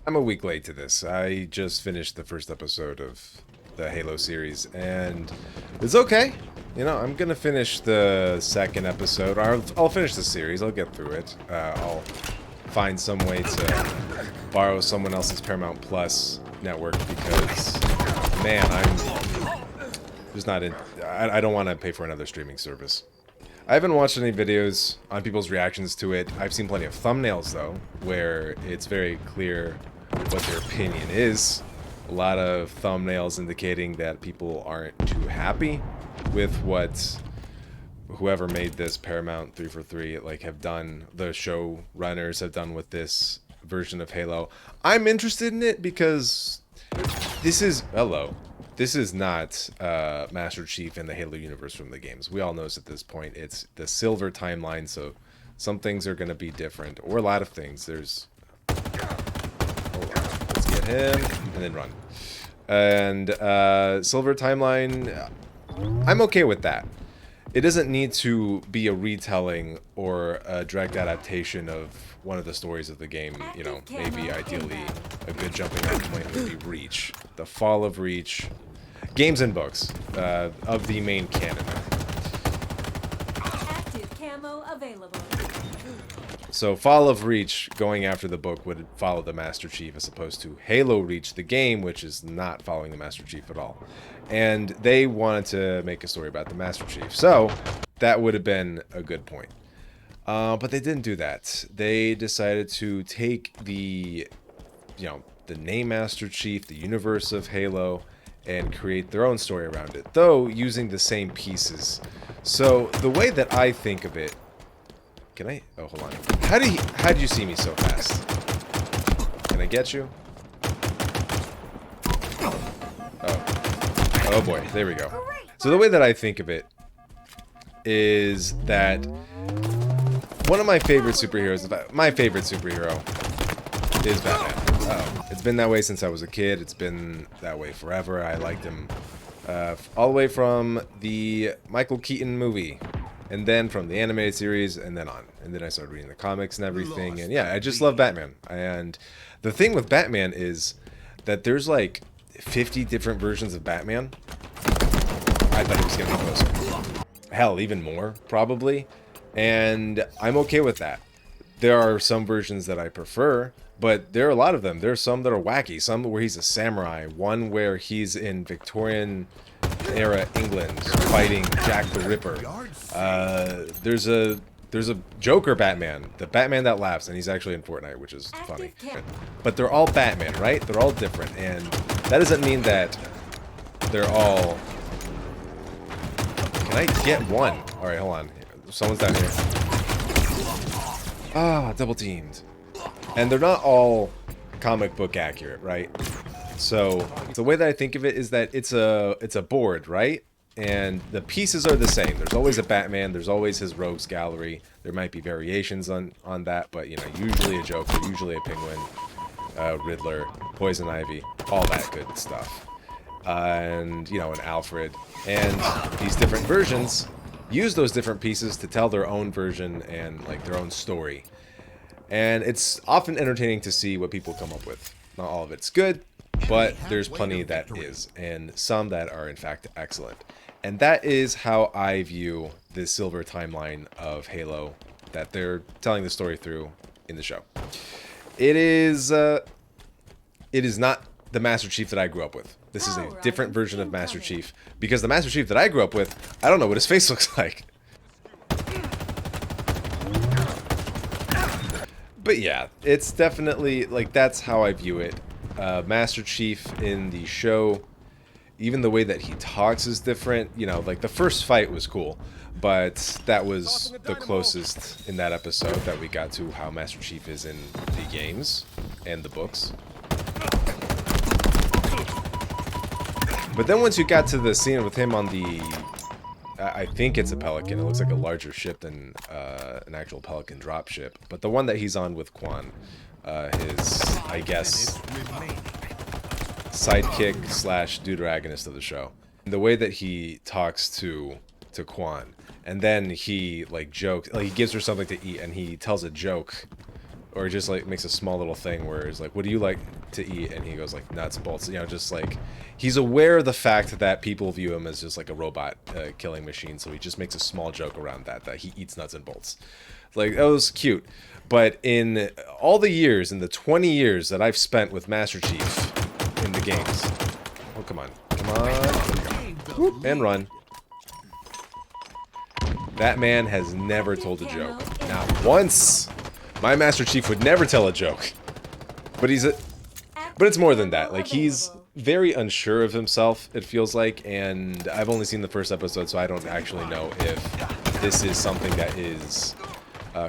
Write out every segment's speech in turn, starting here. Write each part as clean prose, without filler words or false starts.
I'm a week late to this. I just finished the first episode of the Halo series, and it's okay. You know, I'm gonna finish the second episode. I'll finish the series. I'll get through it. I'll find some way to borrow someone else's Paramount Plus network because, man, I'm just not in. I don't want to pay for another streaming service. I haven't watched any videos on people's reactions to it. I've seen plenty of thumbnails, though, where it's very clear what their opinion is. A lot of thumbnails indicating that people aren't too happy with what whoever made this Paramount 343 like have done, the showrunners have done with this version of Halo. I'm interested in it because this is this is not Master Chief in the Halo universe from the games. We all know this at this point. It's the Silver timeline, so some things are going to be different, or a lot of things. There's let's get him and then run. And Silver timeline, I'm okay with that. It doesn't need to be a retelling or a direct adaptation of one of the stories of the game. You know, maybe ideally a good jumping off point would be Reach. The Fall of Reach. Games and books of the main canon. Active camo available. So Fall of Reach, going after the book, would follow the Master Chief as opposed to Halo Reach, the game, which is not following the Master Chief at all. And they wanted to make a story about the Master Chief. So that would have been a good point. But they didn't do that. They decided to take the, the name Master Chief, the universe of Halo, and create their own story around it, though using the same pieces. So the way that I think of it, can I? Oh, hold on. How did you see me so fast? Can I get you? Oh boy, there we go. So the way that I think of it is that one of my favorite superheroes, my favorite superhero, is Batman. It's been that way since I was a kid. It's been that way forever. I liked him all the way from the Michael Keaton movie, and then from the animated series, and then on. And then I started reading the comics and everything. And yeah, I just love Batman. And the thing with Batman is that there's like 50 different versions of Batman. I thought it was going to be closer. Hell, even more, probably. And I'm okay with that. There are some versions that I prefer, but there are a lot of them. There's some that are wacky. Some where he's a samurai. One where he's in Victorian era England fighting Jack the Ripper. There's a Joker Batman, the Batman that laughs, and he's actually in Fortnite, which is funny. But they're all Batman, right? They're all different, and that doesn't mean that they're all... Can I get one? All right, hold on. Someone's down here. Ah, double teamed. And they're not all comic book accurate, right? So the way that I think of it is that it's a board, right? And the pieces are the same. There's always a Batman. There's always his rogues gallery. There might be variations on that, but you know, usually a Joker, usually a Penguin, Riddler, Poison Ivy, all that good stuff. And you know, an Alfred. And these different versions use those different pieces to tell their own version and like their own story. And it's often entertaining to see what people come up with. Not all of it's good, but there's plenty that is, and some that are in fact excellent. And that is how I view this Silver timeline of Halo that they're telling the story through in the show. It is not the Master Chief that I grew up with. This is a different version of Master Chief, because the Master Chief that I grew up with, I don't know what his face looks like. But yeah, it's definitely, like, that's how I view it. Master Chief in the show, even the way that he talks is different. You know, like, the first fight was cool, but that was the closest in that episode that we got to how Master Chief is in the games and the books. But then once you got to the scene with him on the... I think it's a Pelican. It looks like a larger ship than an actual Pelican drop ship. But the one that he's on with Quan, his, I guess, sidekick slash deuteragonist of the show. The way that he talks to Quan, and then he like jokes, like he gives her something to eat, and he tells a joke or just like makes a small little thing where it's like, what do you like to eat? And he goes like nuts, bolts, you know, just like he's aware of the fact that people view him as just like a robot killing machine. So he just makes a small joke around that he eats nuts and bolts. Like, that was cute. But in all the years, in the 20 years that I've spent with Master Chief in the games, oh, come on, come on, whoop, and run. That man has never told a joke. Not once. My Master Chief would never tell a joke. But but it's more than that. Like, he's very unsure of himself, it feels like, and I've only seen the first episode, so I don't actually know if this is something that is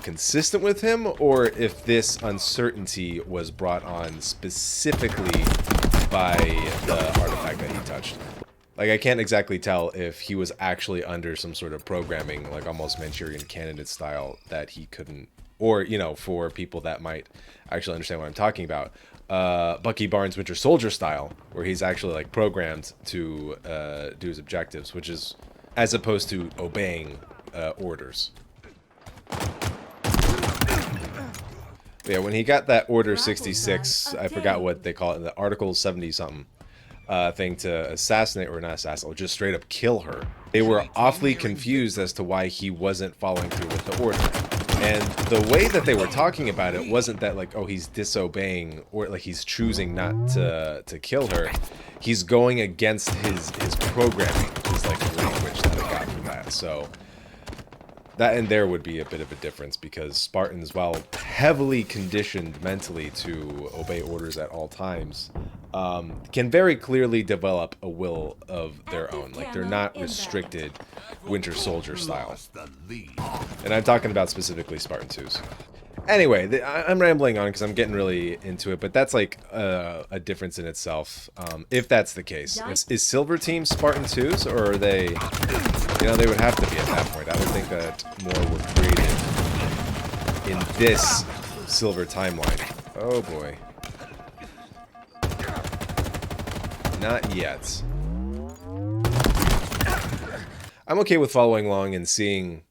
consistent with him, or if this uncertainty was brought on specifically by the artifact that he touched. Like, I can't exactly tell if he was actually under some sort of programming, like almost Manchurian Candidate style, that he couldn't, or, you know, for people that might actually understand what I'm talking about, Bucky Barnes Winter Soldier style, where he's actually like programmed to do his objectives, which is as opposed to obeying orders. Yeah, when he got that Order 66, I forgot what they call it, the Article 70-something thing to assassinate, or not assassinate, or just straight up kill her. They were awfully confused as to why he wasn't following through with the order. And the way that they were talking about it wasn't that like, oh, he's disobeying, or like he's choosing not to kill her. He's going against his programming, is like the language that I got from that. So that and there would be a bit of a difference, because Spartans, while heavily conditioned mentally to obey orders at all times, can very clearly develop a will of their own. Like, they're not restricted Winter Soldier style. And I'm talking about specifically Spartan 2s. Anyway, I'm rambling on because I'm getting really into it, but that's like a difference in itself, if that's the case. Is Silver Team Spartan 2s, or are they, you know, they would have to be at that point. I would think that more were created in this Silver timeline. Oh boy. Not yet. I'm okay with following along and seeing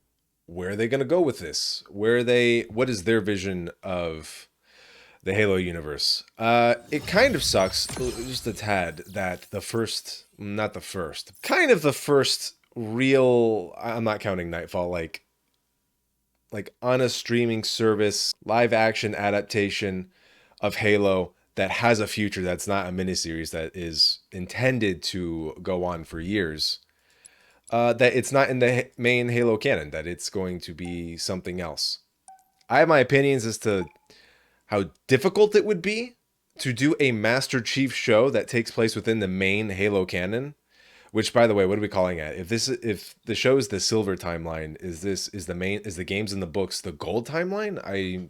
where are they going to go with this? What is their vision of the Halo universe? It kind of sucks, just a tad, that the first real, I'm not counting Nightfall, like on a streaming service, live action adaptation of Halo that has a future, that's not a miniseries that is intended to go on for years. That it's not in the main Halo canon, that it's going to be something else. I have my opinions as to how difficult it would be to do a Master Chief show that takes place within the main Halo canon. Which, by the way, what are we calling it? If the show is the Silver timeline, is the games and the books the Gold timeline?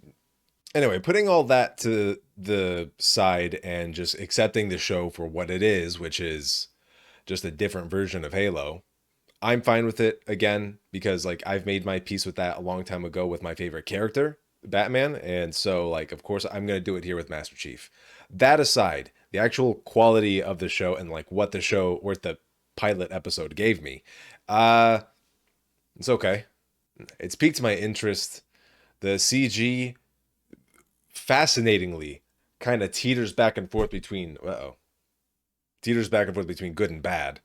Anyway, putting all that to the side and just accepting the show for what it is, which is just a different version of Halo, I'm fine with it, again, because like I've made my peace with that a long time ago with my favorite character, Batman, and so like of course I'm going to do it here with Master Chief. That aside, the actual quality of the show and like what the pilot episode gave me, it's okay. It's piqued my interest. The CG fascinatingly kind of teeters back and forth between good and bad.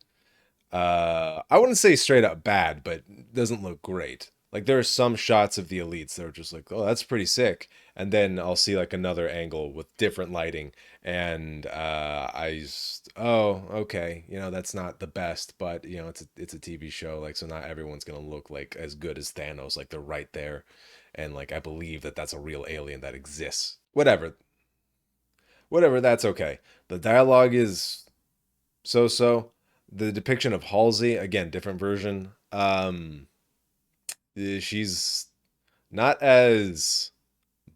I wouldn't say straight up bad, but doesn't look great. Like, there are some shots of the elites that are just like, oh, that's pretty sick. And then I'll see like another angle with different lighting, and oh, okay, you know, that's not the best, but you know, it's a TV show, like, so not everyone's gonna look like as good as Thanos, like they're right there, and like I believe that that's a real alien that exists. Whatever, that's okay. The dialogue is so. The depiction of Halsey, again, different version. She's not as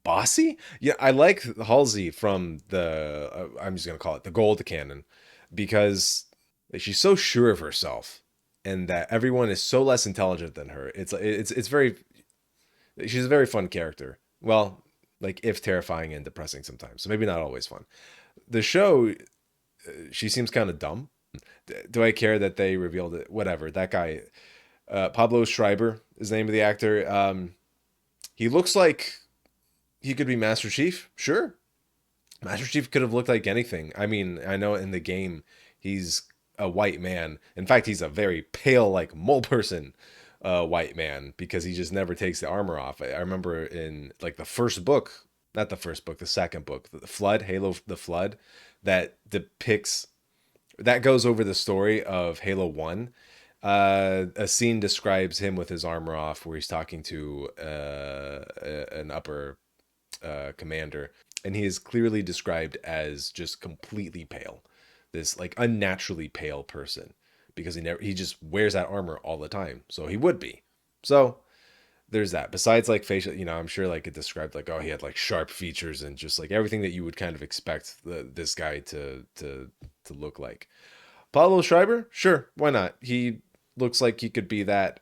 bossy. Yeah, I like Halsey from the I'm just gonna call it the Gold canon, because she's so sure of herself, and that everyone is so less intelligent than her. It's very, she's a very fun character. Well, like, if terrifying and depressing sometimes, so maybe not always fun. The show, she seems kind of dumb. Do I care that they revealed it? Whatever. That guy, Pablo Schreiber is the name of the actor. He looks like he could be Master Chief. Sure. Master Chief could have looked like anything. I mean, I know in the game he's a white man. In fact, he's a very pale, like mole person, white man because he just never takes the armor off. I remember in like the first book, not the first book, the second book, the Flood, Halo, the Flood, that depicts that goes over the story of Halo 1. A scene describes him with his armor off where he's talking to an upper commander, and he is clearly described as just completely pale, this like unnaturally pale person, because he just wears that armor all the time, so he would be. So there's that. Besides like facial, I'm sure like it described like, oh, he had like sharp features and just like everything that you would kind of expect this guy to look like. Pablo Schreiber, sure, why not? He looks like he could be that.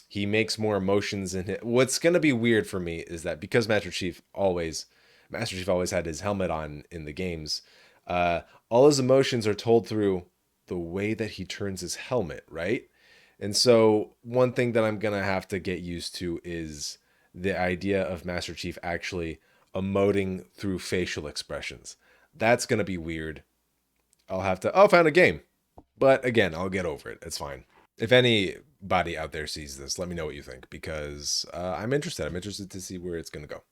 He makes more emotions in it. What's gonna be weird for me is that because Master Chief always had his helmet on in the games. All his emotions are told through the way that he turns his helmet, right? And so one thing that I'm gonna have to get used to is the idea of Master Chief actually emoting through facial expressions. That's gonna be weird. I'll have to. Oh, found a game. But again, I'll get over it. It's fine. If anybody out there sees this, let me know what you think because I'm interested. I'm interested to see where it's going to go.